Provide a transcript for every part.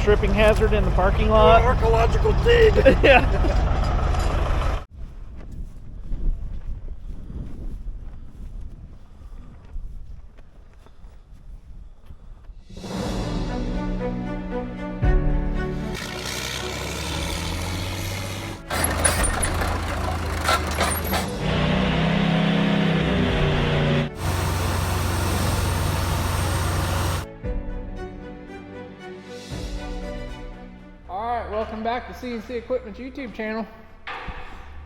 tripping hazard in the parking lot. Archaeological dig. Yeah. Welcome back to CNC Equipment's YouTube channel.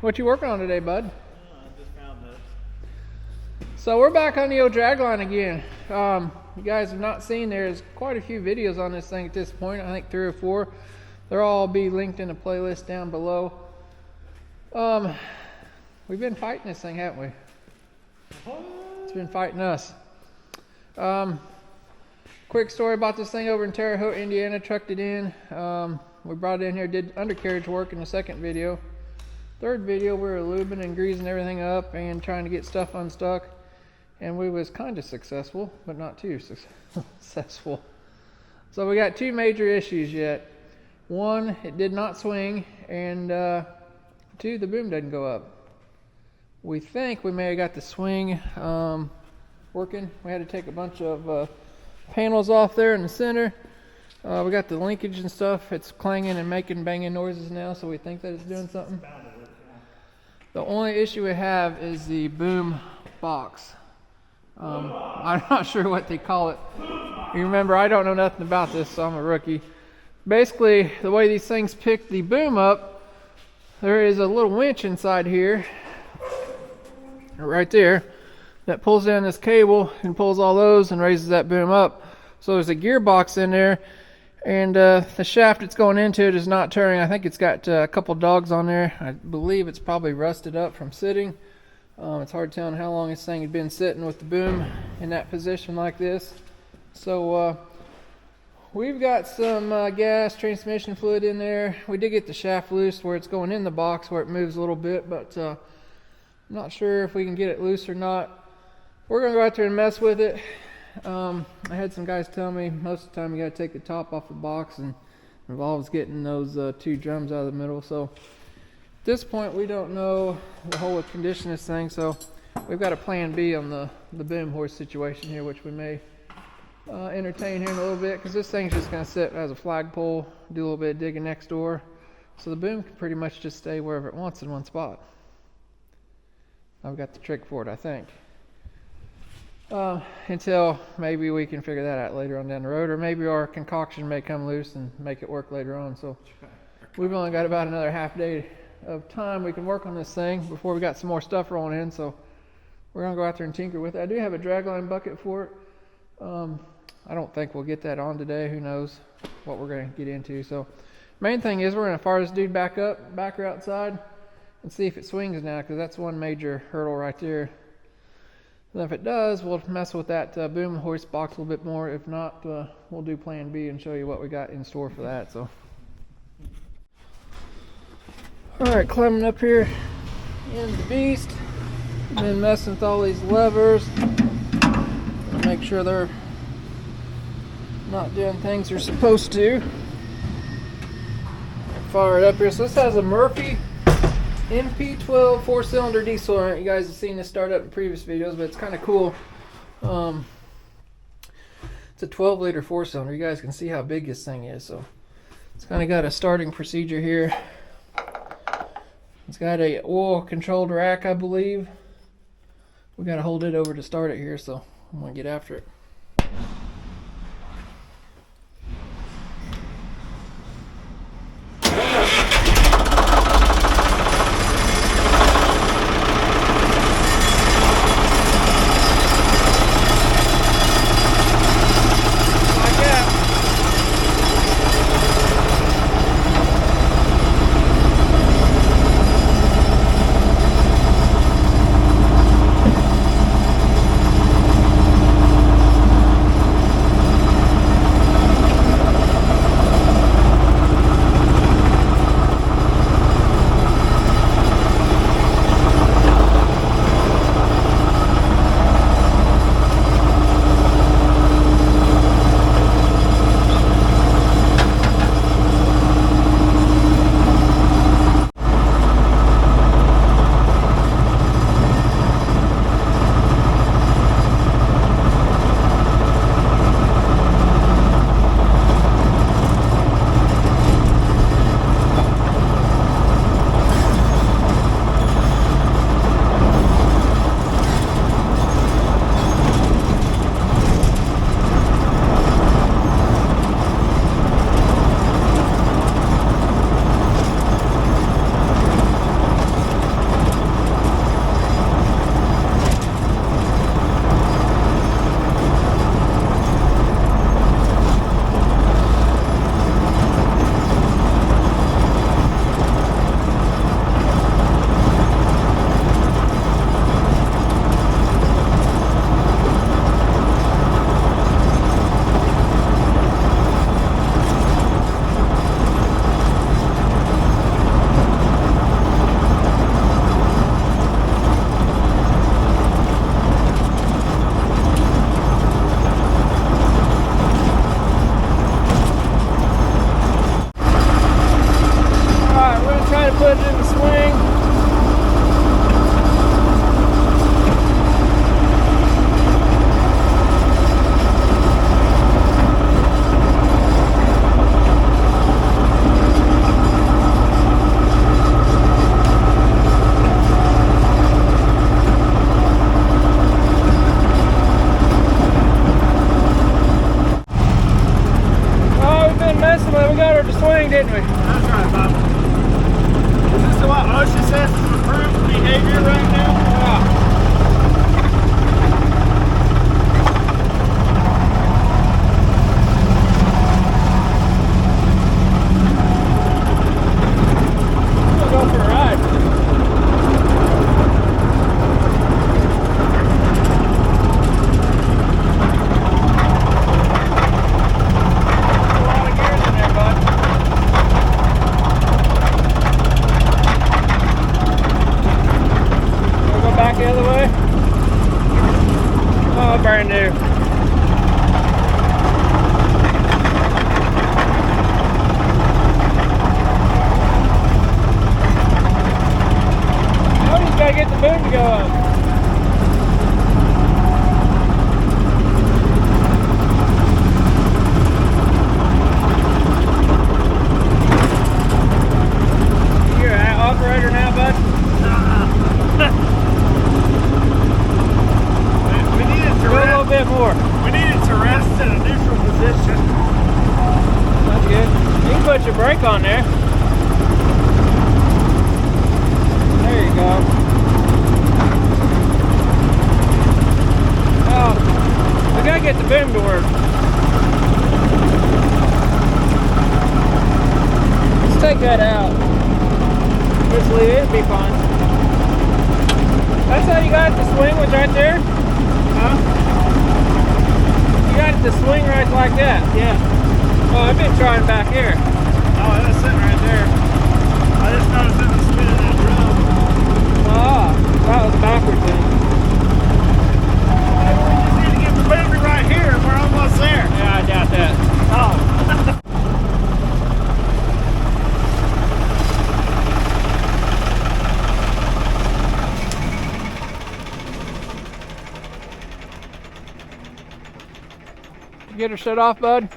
What you working on today, bud? I just found this. So we're back on the old dragline again. You guys have not seen, there's quite a few videos on this thing at this point. I think 3 or 4. They'll all be linked in a playlist down below. We've been fighting this thing, haven't we? It's been fighting us. Quick story about this thing over in Terre Haute, Indiana. Trucked it in. We brought it in here, did undercarriage work in the second video. Third video, we were lubing and greasing everything up and trying to get stuff unstuck. And we was kind of successful, but not too successful. So we got 2 major issues yet. 1, it did not swing, and 2, the boom doesn't go up. We think we may have got the swing working. We had to take a bunch of panels off there in the center. We got the linkage and stuff. It's clanging and making banging noises now, so we think that it's doing something. The only issue we have is the boom box. I'm not sure what they call it. You remember, I don't know nothing about this, so I'm a rookie. Basically, the way these things pick the boom up, there is a little winch inside here, right there, that pulls down this cable and pulls all those and raises that boom up. So there's a gearbox in there, and the shaft it's going into it is not turning. I think it's got a couple dogs on there. I believe it's probably rusted up from sitting. It's hard telling how long this thing had been sitting with the boom in that position like this. So we've got some gas transmission fluid in there. We did get the shaft loose where it's going in the box where it moves a little bit, but I'm not sure if we can get it loose or not. We're going to go out there and mess with it. I had some guys tell me most of the time you got to take the top off the box, and it involves getting those 2 drums out of the middle. So at this point we don't know the whole condition of this thing, so we've got a plan B on the boom hoist situation here, which we may entertain here in a little bit, because this thing's just going to sit as a flagpole, do a little bit of digging next door, so the boom can pretty much just stay wherever it wants in one spot. I've got the trick for it, I think. Until maybe we can figure that out later on down the road, or maybe our concoction may come loose and make it work later on. So we've only got about another half day of time we can work on this thing before we got some more stuff rolling in. So we're gonna go out there and tinker with it. I do have a dragline bucket for it. I don't think we'll get that on today. Who knows what we're gonna get into. So main thing is we're gonna fire this dude back her outside, and see if it swings now, because that's one major hurdle right there. And if it does, we'll mess with that boom hoist box a little bit more. If not, we'll do plan B and show you what we got in store for that. So, all right, climbing up here in the beast. Been messing with all these levers. Make sure they're not doing things they're supposed to. Fire it up here. So this has a Murphy MP12 4-cylinder diesel. You guys have seen this start up in previous videos, but it's kind of cool. It's a 12-liter 4-cylinder. You guys can see how big this thing is. So it's kind of got a starting procedure here. It's got a oil-controlled rack, I believe. We got to hold it over to start it here, so I'm gonna get after it. gonna put it in the swing. We got her to swing, didn't we? That's right, Bob. Is this what OSHA says is approved behavior right now? Yeah. We'll go for a ride. The other way. Oh, brand new. Now we just gotta get the boom to go up. You're an operator now, bud? Go a little bit more. We need it to rest in a neutral position. That's good. You can put your brake on there. There you go. Oh, we gotta get the boom to work. Let's take that out. Just leave it, it'll be fine. That's how you got the swing was right there? Huh? You got it to swing right like that? Yeah. Oh, I've been trying back here. Oh, that's sitting right there. I just noticed it was spinning that drum. Ah, that was backward then. Maybe we just need to get the boom right here and we're almost there. Yeah, I doubt that. Oh. Get her shut off, bud?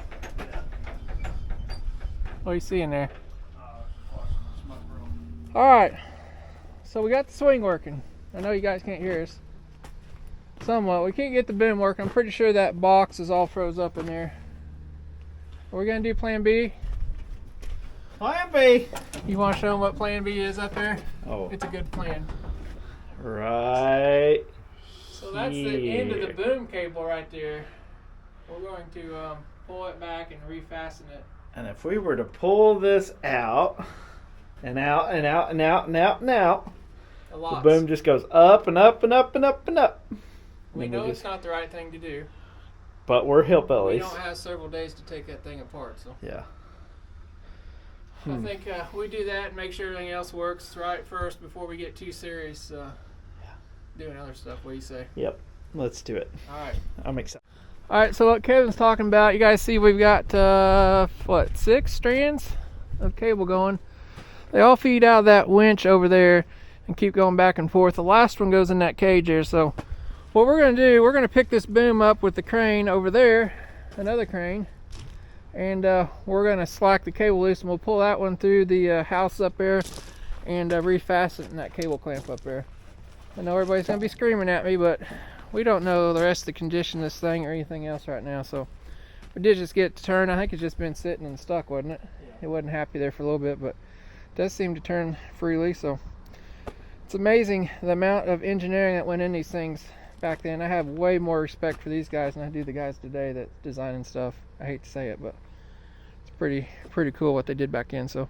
What are you seeing there? Alright, so we got the swing working. I know you guys can't hear us. Somewhat. We can't get the boom working. I'm pretty sure that box is all froze up in there. Are we going to do plan B? Plan B. You want to show them what plan B is up there? Oh. It's a good plan. Right. So that's the end of the boom cable right there. We're going to pull it back and refasten it. And if we were to pull this out, and out, and out, and out, and out, and out, the boom just goes up and up and up and up and up. We know it's not the right thing to do. But we're hillbillies. We don't have several days to take that thing apart, so. Yeah. I think we do that and make sure everything else works right first before we get too serious doing other stuff. What do you say? Yep. Let's do it. All right. I'm excited. All right, so what Kevin's talking about, you guys see we've got, 6 strands of cable going. They all feed out of that winch over there and keep going back and forth. The last one goes in that cage there. So what we're going to do, we're going to pick this boom up with the crane over there, another crane, and we're going to slack the cable loose, and we'll pull that one through the house up there and refasten that cable clamp up there. I know everybody's going to be screaming at me, but we don't know the rest of the condition of this thing or anything else right now. So we did just get it to turn. I think it's just been sitting and stuck, wasn't it? Yeah. It wasn't happy there for a little bit, but it does seem to turn freely. So it's amazing the amount of engineering that went in these things back then. I have way more respect for these guys than I do the guys today that designing stuff. I hate to say it, but it's pretty cool what they did back then. So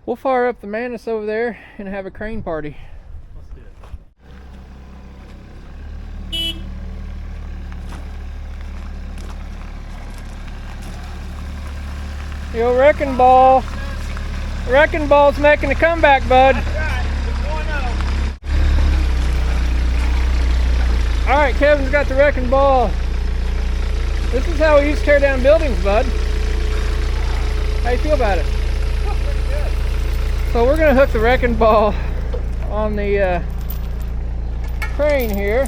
we'll fire up the Manus over there and have a crane party. Yo, Wrecking Ball. Wrecking Ball's making a comeback, bud. That's right. 2.0. All right, Kevin's got the Wrecking Ball. This is how we used to tear down buildings, bud. How you feel about it? Pretty good. So we're gonna hook the wrecking ball on the crane here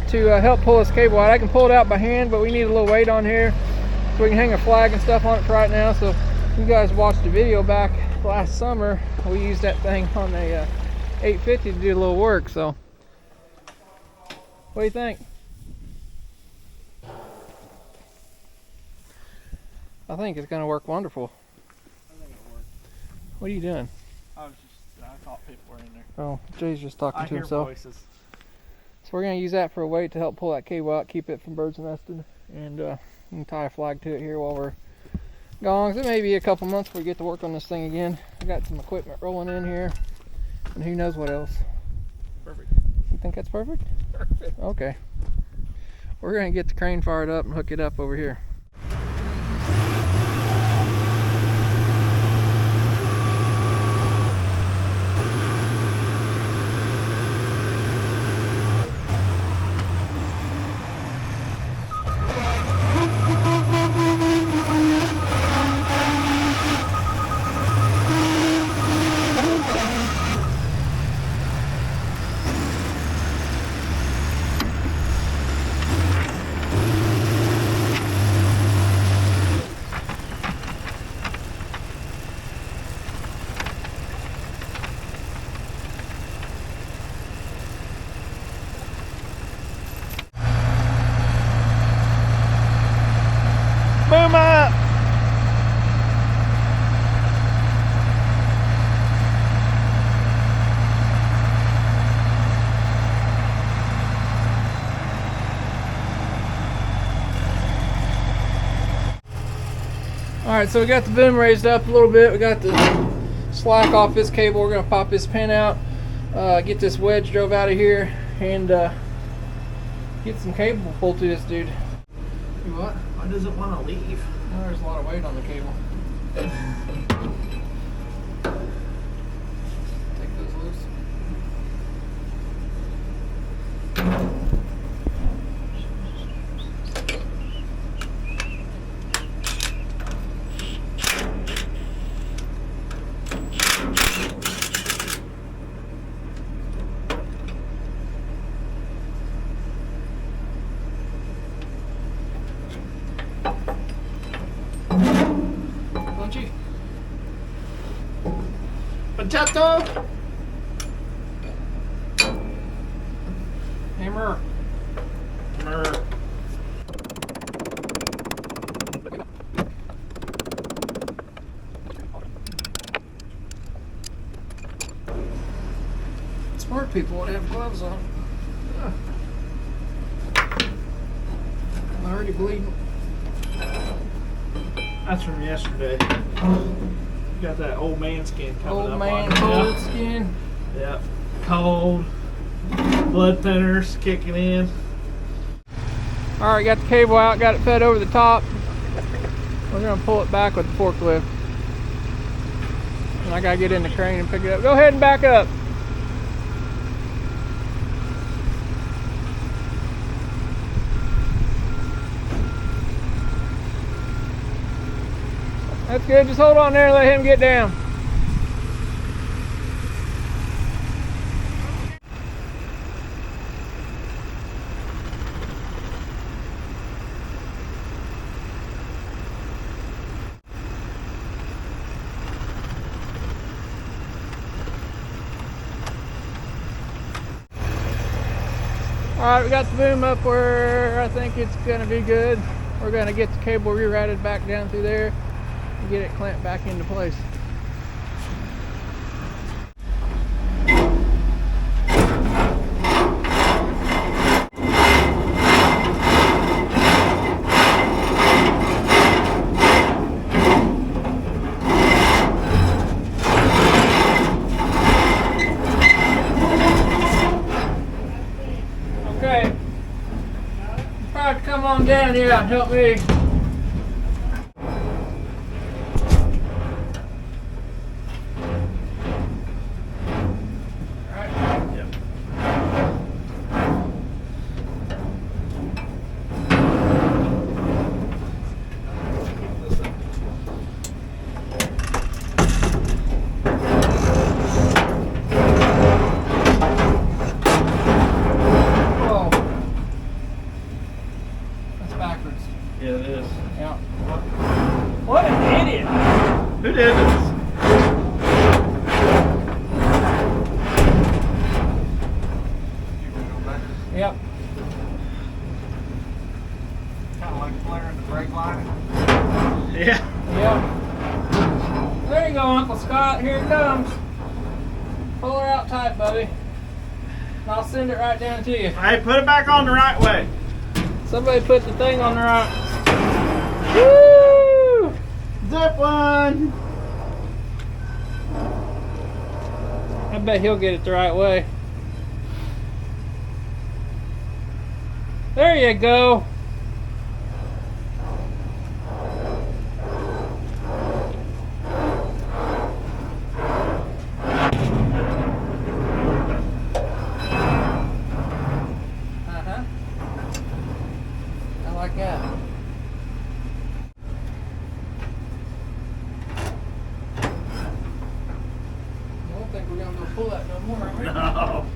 to help pull this cable out. I can pull it out by hand, but we need a little weight on here so we can hang a flag and stuff on it for right now. So you guys watched the video back last summer. We used that thing on a 850 to do a little work. So what do you think? I think it's going to work wonderful. I think it'll work. What are you doing? I thought people were in there. Oh, Jay's just talking to himself. Voices. So we're going to use that for a weight to help pull that cable out, keep it from birds nesting, and we can tie a flag to it here while we're gone. So it may be a couple months before we get to work on this thing again. I got some equipment rolling in here, and who knows what else. Perfect. You think that's perfect? Perfect. Okay. We're going to get the crane fired up and hook it up over here. Boom up! Alright, so we got the boom raised up a little bit. We got the slack off this cable. We're going to pop this pin out, get this wedge drove out of here, and get some cable pulled to this dude. What? Why does it want to leave? Well, there's a lot of weight on the cable. Take those loose. Punchy. Potato! Hammer. Smart people would have gloves on. I'm already bleeding. That's from yesterday. You got that old man skin coming Old up man, on you. cold skin. Yep. Cold. Blood thinners kicking in. Alright, got the cable out, got it fed over the top. We're going to pull it back with the forklift. And I got to get in the crane and pick it up. Go ahead and back up. That's good. Just hold on there and let him get down. Alright, we got the boom up where I think it's going to be good. We're going to get the cable rerouted back down through there and get it clamped back into place. Okay, you probably come on down here and help me. idiot. Who did this? Yep. Kind of like flaring the brake line. Yeah. Yep. There you go, Uncle Scott. Here it comes. Pull her out tight, buddy. And I'll send it right down to you. Hey, put it back on the right way. Somebody put the thing on the right. Woo! Zip line. I bet he'll get it the right way. There you go. I like that. I don't think we're gonna go pull that no more, are we? No.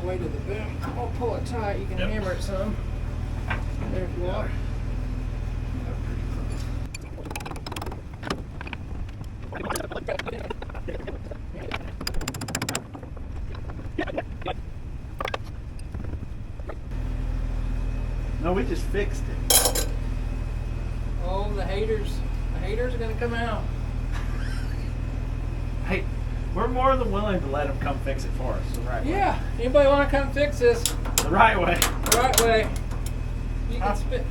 Way to the boom. I'll pull it tight. You can hammer it some. There if you are. No, we just fixed it. Oh, the haters. The haters are gonna come out. Hey, we're more than willing to let them come fix it for us the right way. Yeah. Anybody want to come fix this The right way. the right way? You can spit.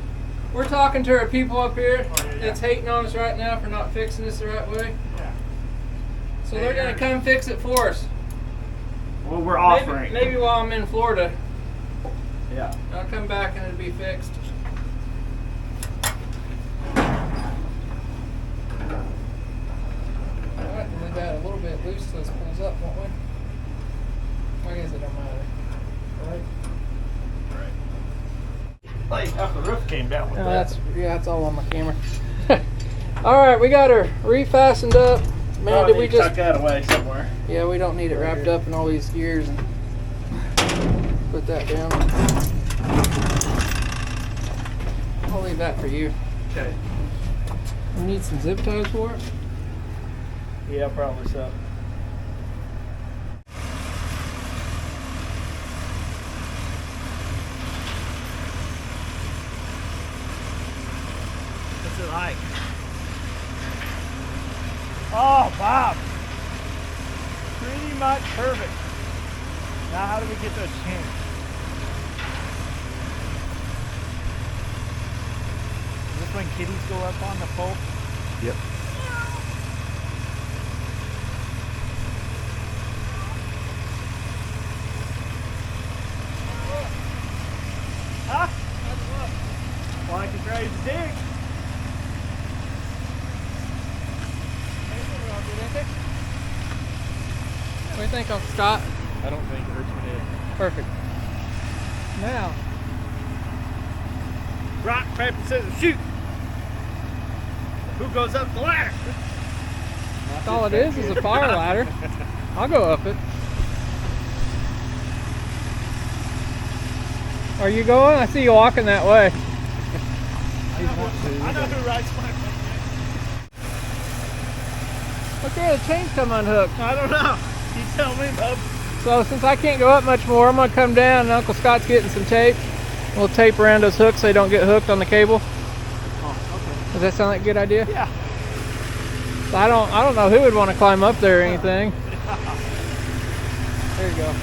We're talking to our people up here that's hating on us right now for not fixing this the right way. Yeah. So they're gonna come fix it for us. Well, we're offering. Maybe while I'm in Florida, Yeah. I'll come back and it'll be fixed. Alright, we'll leave that a little bit loose so this pulls up, won't we? I guess it don't matter. Right? Like half the roof came down with No, that. that's all on my camera. Alright, we got her refastened up. Man, Probably did we need to just... tuck that away somewhere. Yeah, we don't need it wrapped up in all these gears and put that down. I'll leave that for you. Okay. We need some zip ties for it. Yeah, probably so. What's it like? Oh, Bob. Pretty much perfect. Now how do we get those changed? Is this when kitties go up on the pole? Yep. Huh? Like it's ready to dig. What do you think, Uncle Scott? I don't think it hurts my head. Perfect. Now, Rock, paper, scissors, shoot! Who goes up the ladder? that's all it is a fire ladder. I'll go up it. Are you going? I see you walking that way. I know who rides my bike. Okay, the chain's come unhooked. I don't know. You tell me, bub. So since I can't go up much more, I'm going to come down and Uncle Scott's getting some tape. We'll tape around those hooks so they don't get hooked on the cable. Oh, okay. Does that sound like a good idea? Yeah. So I don't know who would want to climb up there or anything. There you go.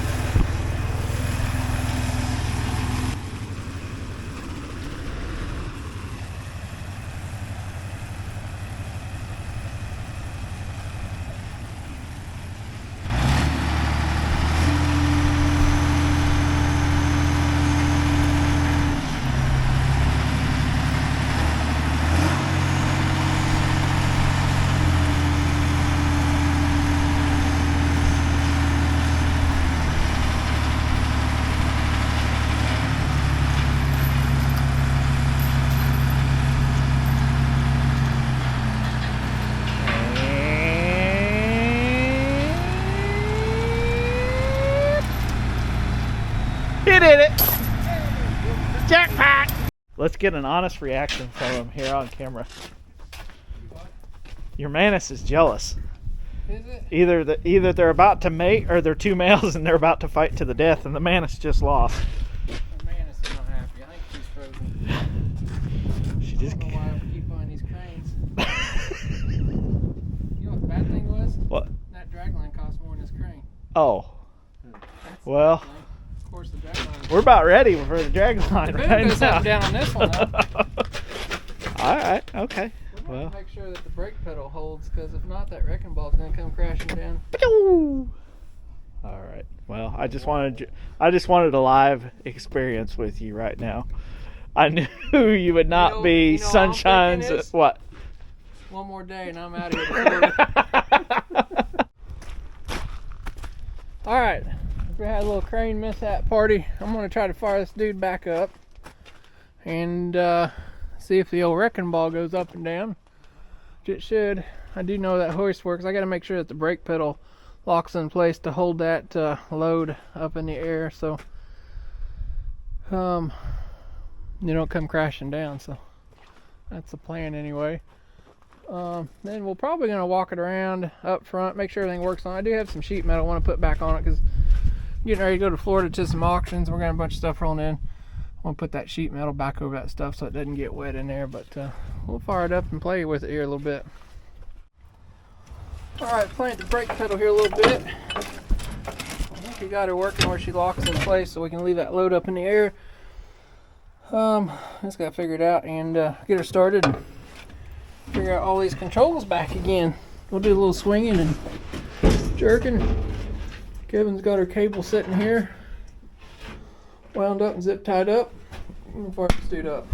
Let's get an honest reaction from him here on camera. Your Manus is jealous. Is it? Either they're about to mate or they're two males and they're about to fight to the death, and the Manus just lost. The Manus is not happy. I think she's frozen. She just. I don't know why I keep buying these cranes. You know what the bad thing was? What? That dragline cost more than this crane. Oh. That's Well. the bad thing. Of course, the dragline. We're about ready for the dragline right goes now. up and down on this one, though. All right. Okay. We're Well. going to make sure that the brake pedal holds, because if not, that wrecking ball is going to come crashing down. All right. Well, I just wanted a live experience with you right now. I knew you would not be you know all I'm sunshine's. thinking is? What? One more day and I'm out of here. All right. We had a little crane mishap party. I'm going to try to fire this dude back up and see if the old wrecking ball goes up and down. Which it should. I do know that hoist works. I got to make sure that the brake pedal locks in place to hold that load up in the air, so you don't come crashing down. So that's the plan anyway. Then we're probably going to walk it around up front, make sure everything works on. I do have some sheet metal I want to put back on it because getting ready to go to Florida to some auctions. We're going to have a bunch of stuff rolling in. I want to put that sheet metal back over that stuff so it doesn't get wet in there, but we'll fire it up and play with it here a little bit. Alright, playing the brake pedal here a little bit. I think we got her working where she locks in place so we can leave that load up in the air. Just got to figure it out and get her started and figure out all these controls back again. We'll do a little swinging and jerking. Kevin's got her cable sitting here, wound up and zip tied up. We'll fire this dude up.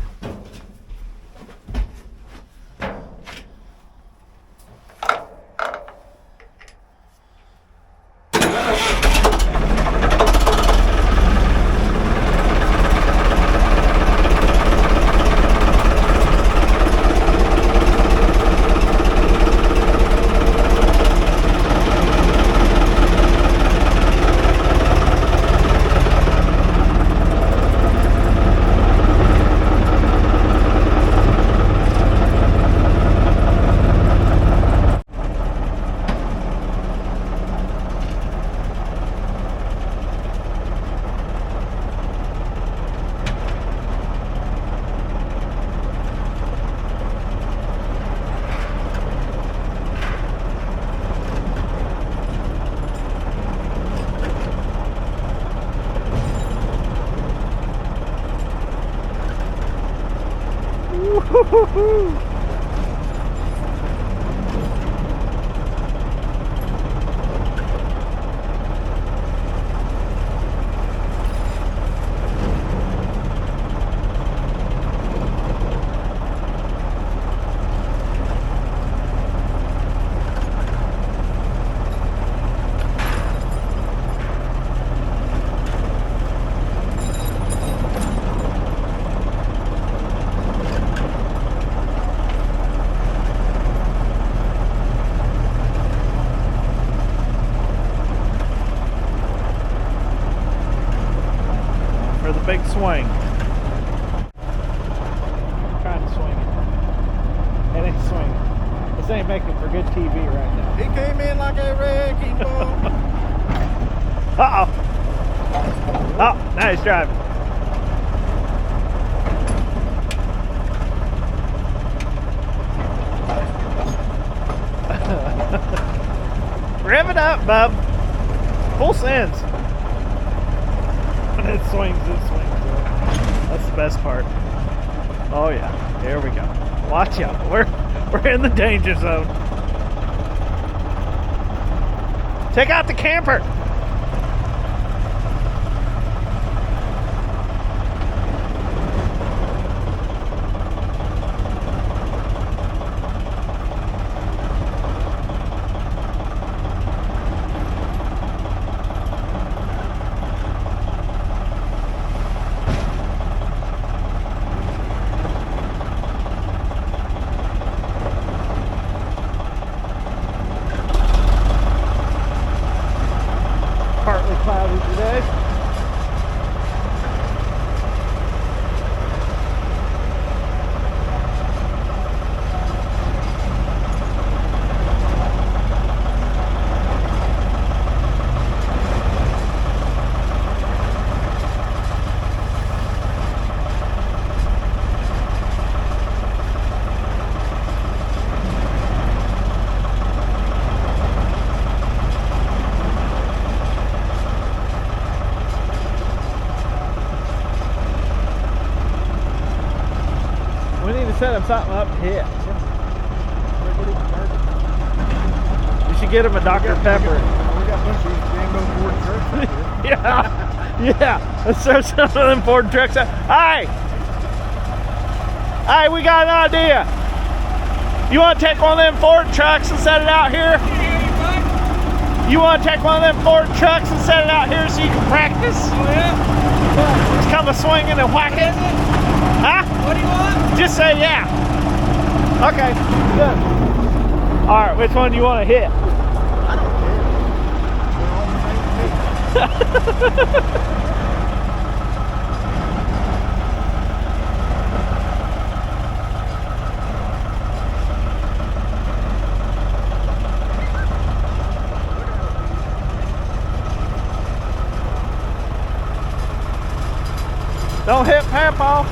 Woo-hoo-hoo-hoo. For the big swing. I'm trying to swing it. It ain't swinging. This ain't making for good TV right now. He came in like a wrecking ball. Uh-oh. Oh, now he's driving. Rev it up, bub. Full sends. When it swings, it swings. That's the best part. Oh yeah, here we go. Watch out. We're in the danger zone. Take out the camper. to set him something up to hit. You should get him a Dr. Pepper. We got a bunch of these damn old Ford trucks out here. Yeah. Let's throw some of them Ford trucks out. Hey! Hey, we got an idea. You want to take one of them Ford trucks and set it out here? You want to take one of them Ford trucks and set it out here so you can practice? Oh yeah? Just come a swinging and whacking. Huh? What do you want? Just say yeah. Okay, good. All right, which one do you want to hit? I don't care. We're on the same page. Don't hit Papa.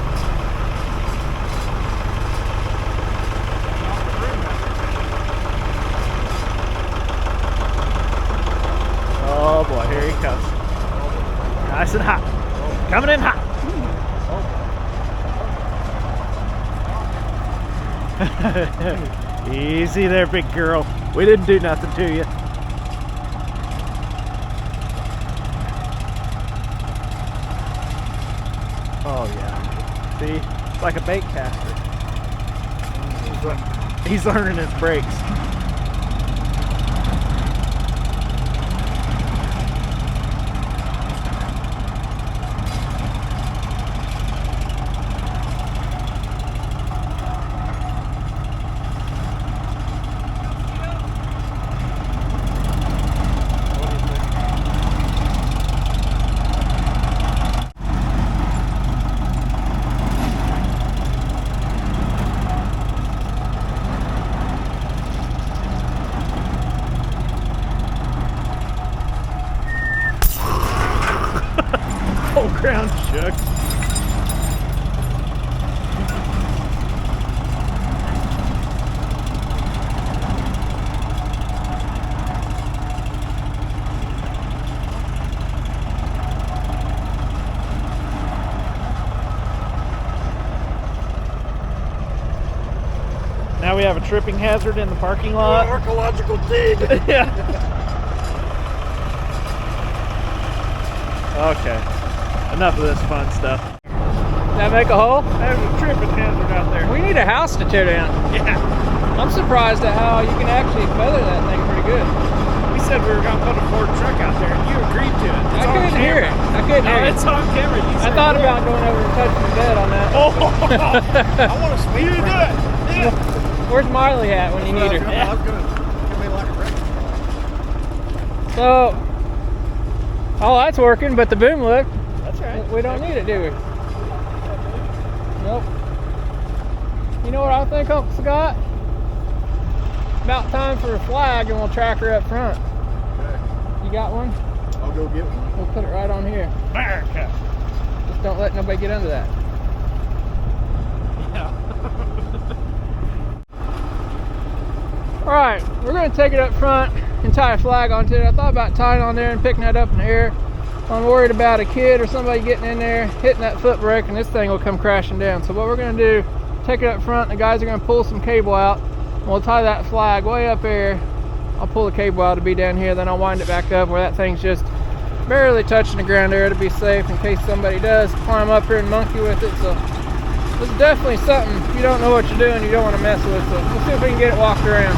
Oh boy, here he comes. Nice and hot. Coming in hot. Easy there, big girl. We didn't do nothing to you. Oh yeah. See? It's like a bait caster. He's learning his brakes. Whole ground shook. Now we have a tripping hazard in the parking lot. Archaeological dig. Yeah. Okay. Enough of this fun stuff. Did that make a hole? There's a tripping hazard out there. We need a house to tear down. Yeah. I'm surprised at how you can actually feather that thing pretty good. We said we were going to put a Ford truck out there and you agreed to it. It's I on couldn't hear it. camera. I couldn't No, hear it. it's on camera. You I said thought yeah. about going over and touching the bed on that. Oh, I want to swing. you do it. Yeah. Where's Marley at when you need her? I was gonna come in like a wreck. So, all that's working, but the boom lift, That's right. we don't need it, do we? Nope. You know what I think, Uncle Scott? About time for a flag and we'll track her up front. Okay. You got one? I'll go get one. We'll put it right on here. America. Just don't let nobody get under that. Yeah. Alright, we're going to take it up front and tie a flag onto it. I thought about tying on there and picking that up in the air. I'm worried about a kid or somebody getting in there, hitting that foot brake, and this thing will come crashing down. So what we're going to do, take it up front, and the guys are going to pull some cable out, and we'll tie that flag way up there. I'll pull the cable out to be down here, then I'll wind it back up where that thing's just barely touching the ground there to be safe in case somebody does climb up here and monkey with it. So this is definitely something, if you don't know what you're doing, you don't want to mess with. So we'll see if we can get it walked around.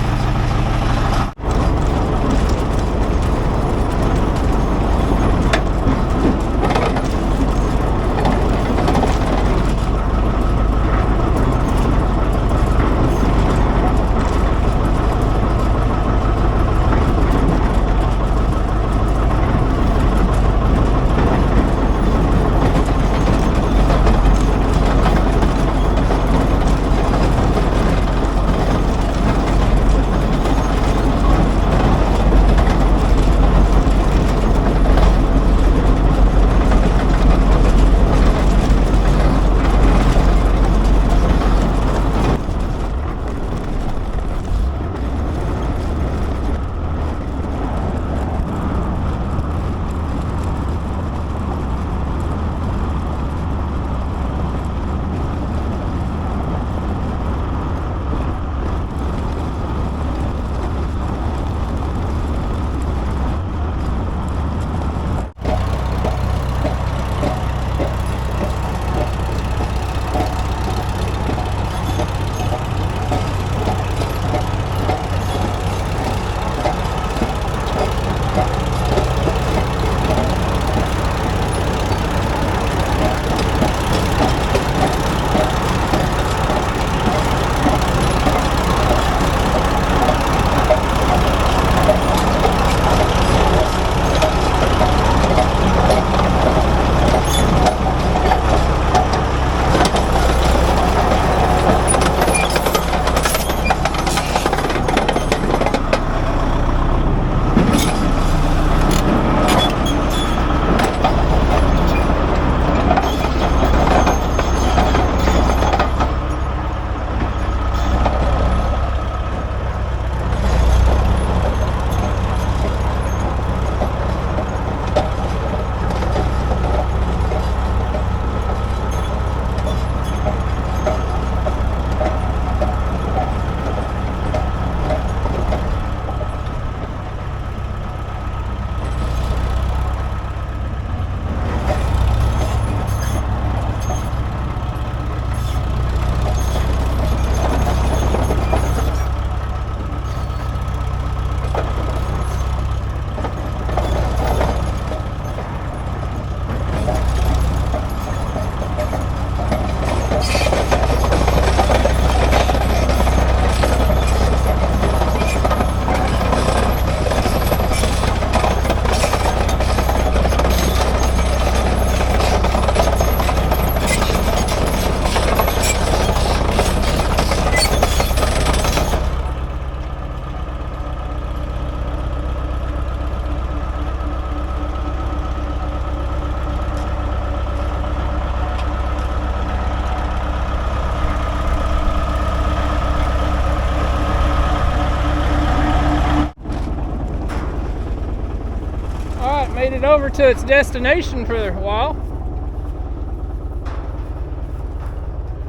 over to its destination for a while.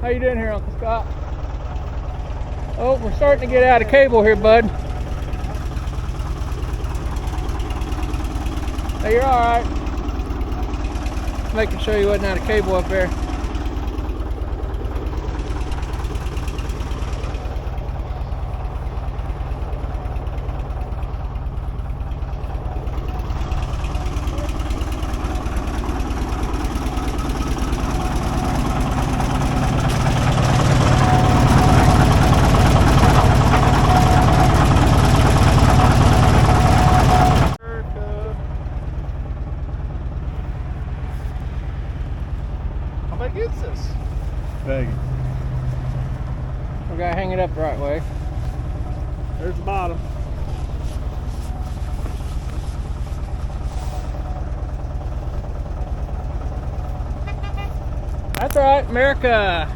How you doing here, Uncle Scott? Oh, we're starting to get out of cable here, bud. Hey, you're all right. Making sure you wasn't out of cable up there. How big is this? Big. We gotta hang it up the right way. There's the bottom. That's all right, America.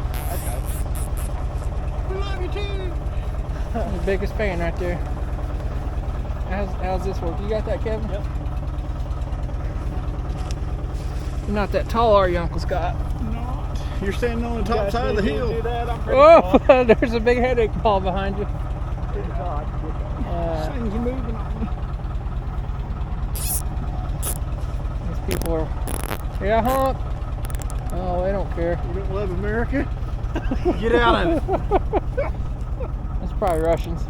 We love you too. The biggest fan right there. How's this work? You got that, Kevin? Yep. You're not that tall, are you, Uncle Scott? Not. You're standing on the top side of the hill. Do that, I'm pretty Oh, tall. there's a big headache ball behind you. Things are moving on me. These people are, yeah, honk. Oh, they don't care. You don't love America? Get out of it. That's probably Russians.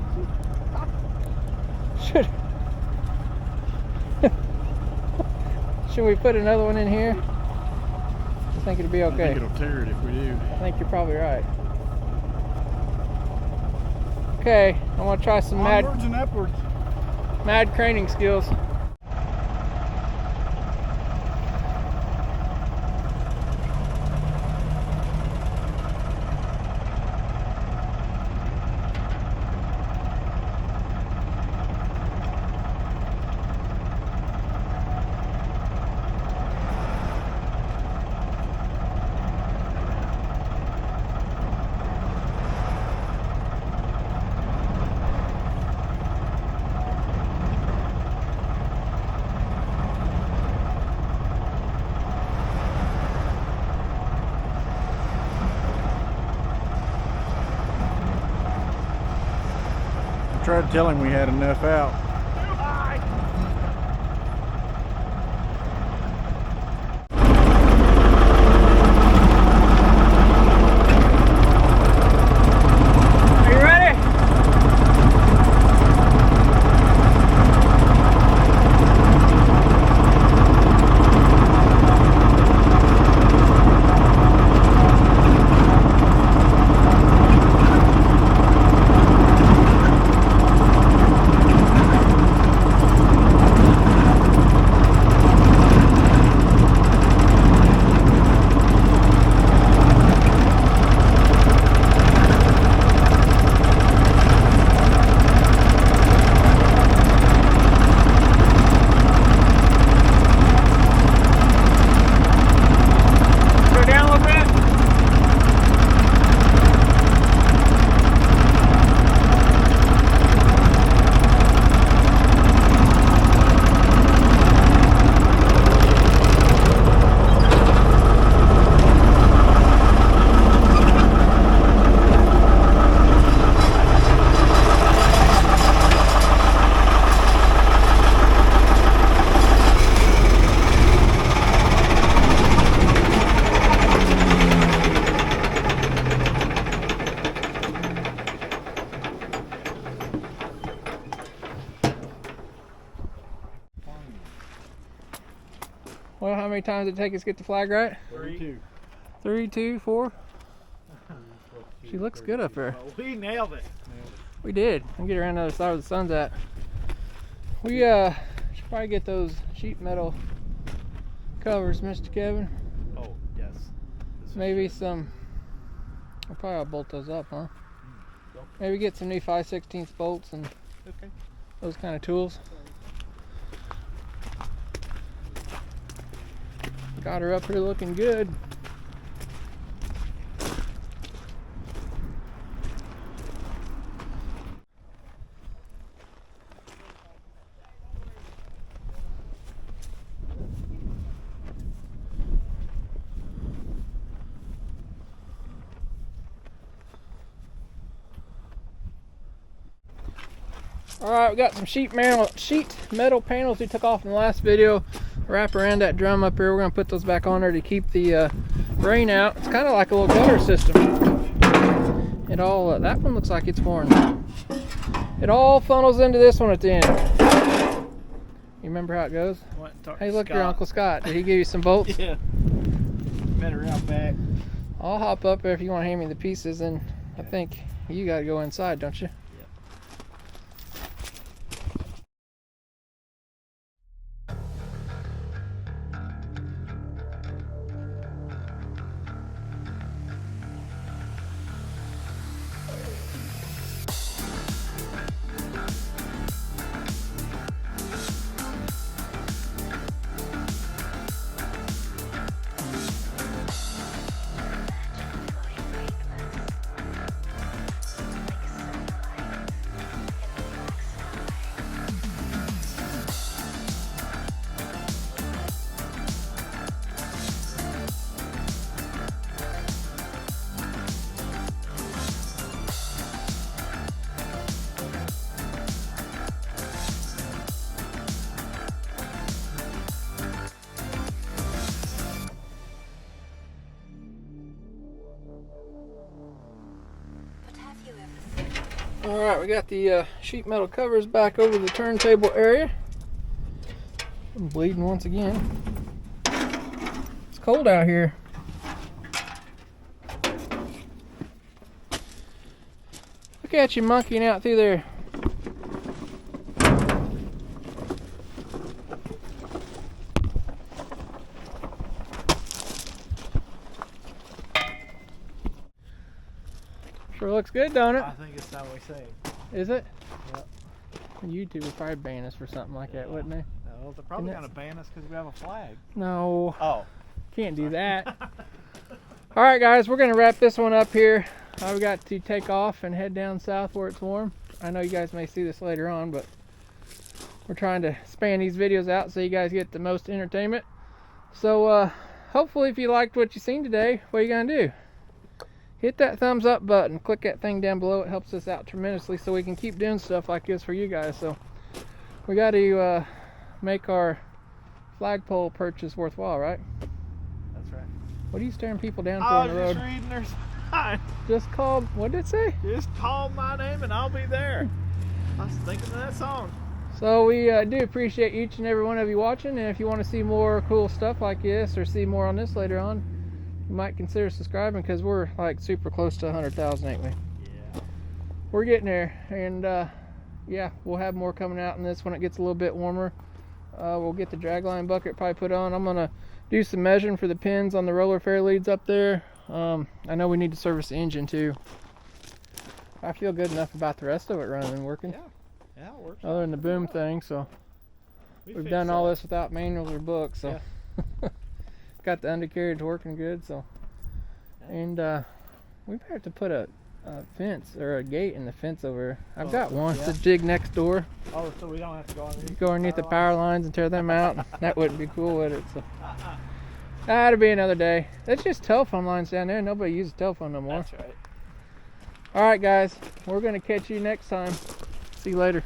Should we put another one in here? I think it'll be I okay. think it'll tear it if we do. I think you're probably right. Okay, I want to try some Onwards and upwards. mad craning skills. I tried to tell him we had enough out. Are you ready? Go down a little bit. Well, how many times did it take us to get the flag right? 32. 3, 2, 4. She looks good up there. We nailed it. We did. I'll get around the other side where the sun's at. We should probably get those sheet metal covers, Mr. Kevin. Oh, yes. Maybe some. I'll probably bolt those up, huh? Maybe get some new 5/16 bolts and Okay. those kind of tools. Got her up here looking good. Alright, we got some sheet metal panels we took off in the last video. Wrap around that drum up here. We're going to put those back on there to keep the rain out. It's kind of like a little gutter system. It all, that one looks like it's worn. It all funnels into this one at the end. You remember how it goes? Hey, look, your Uncle Scott. Did he give you some bolts? Yeah. Better out back. I'll hop up there if you want to hand me the pieces, and I think you got to go inside, don't you? Alright, we got the sheet metal covers back over the turntable area. I'm bleeding once again. It's cold out here. Look at you monkeying out through there. Sure looks good, don't it? I think it's time we sing. Is it? Yep. YouTube would probably ban us for something like that, wouldn't they? No, they're probably going to ban us because we have a flag. No. Oh. Can't do that. Alright guys, we're going to wrap this one up here. I've got to take off and head down south where it's warm. I know you guys may see this later on, but we're trying to span these videos out so you guys get the most entertainment. So hopefully if you liked what you seen today, what are you going to do? Hit that thumbs up button, click that thing down below. It helps us out tremendously so we can keep doing stuff like this for you guys. So we got to make our flagpole purchase worthwhile, right? That's right. What are you staring people down for I on the was road? just reading their sign. Just call, what did it say? Just call my name and I'll be there. I was thinking of that song. So we do appreciate each and every one of you watching, and if you want to see more cool stuff like this or see more on this later on, you might consider subscribing because we're like super close to 100,000, ain't we? Yeah. We're getting there, and yeah, we'll have more coming out in this when it gets a little bit warmer. We'll get the dragline bucket probably put on. I'm gonna do some measuring for the pins on the roller fair leads up there. I know we need to service the engine too. I feel good enough about the rest of it running and working. Yeah, it works. Other than the boom thing, so we've done all this without manuals or books, so yeah. Got the undercarriage working good, so and we better have to put a fence or a gate in the fence over here. I've got one to dig next door. Oh, so we don't have to go underneath the power lines and tear them out. That wouldn't be cool, would it? So that'll be another day. That's just telephone lines down there. Nobody uses telephone no more. That's right. All right, guys, we're gonna catch you next time. See you later.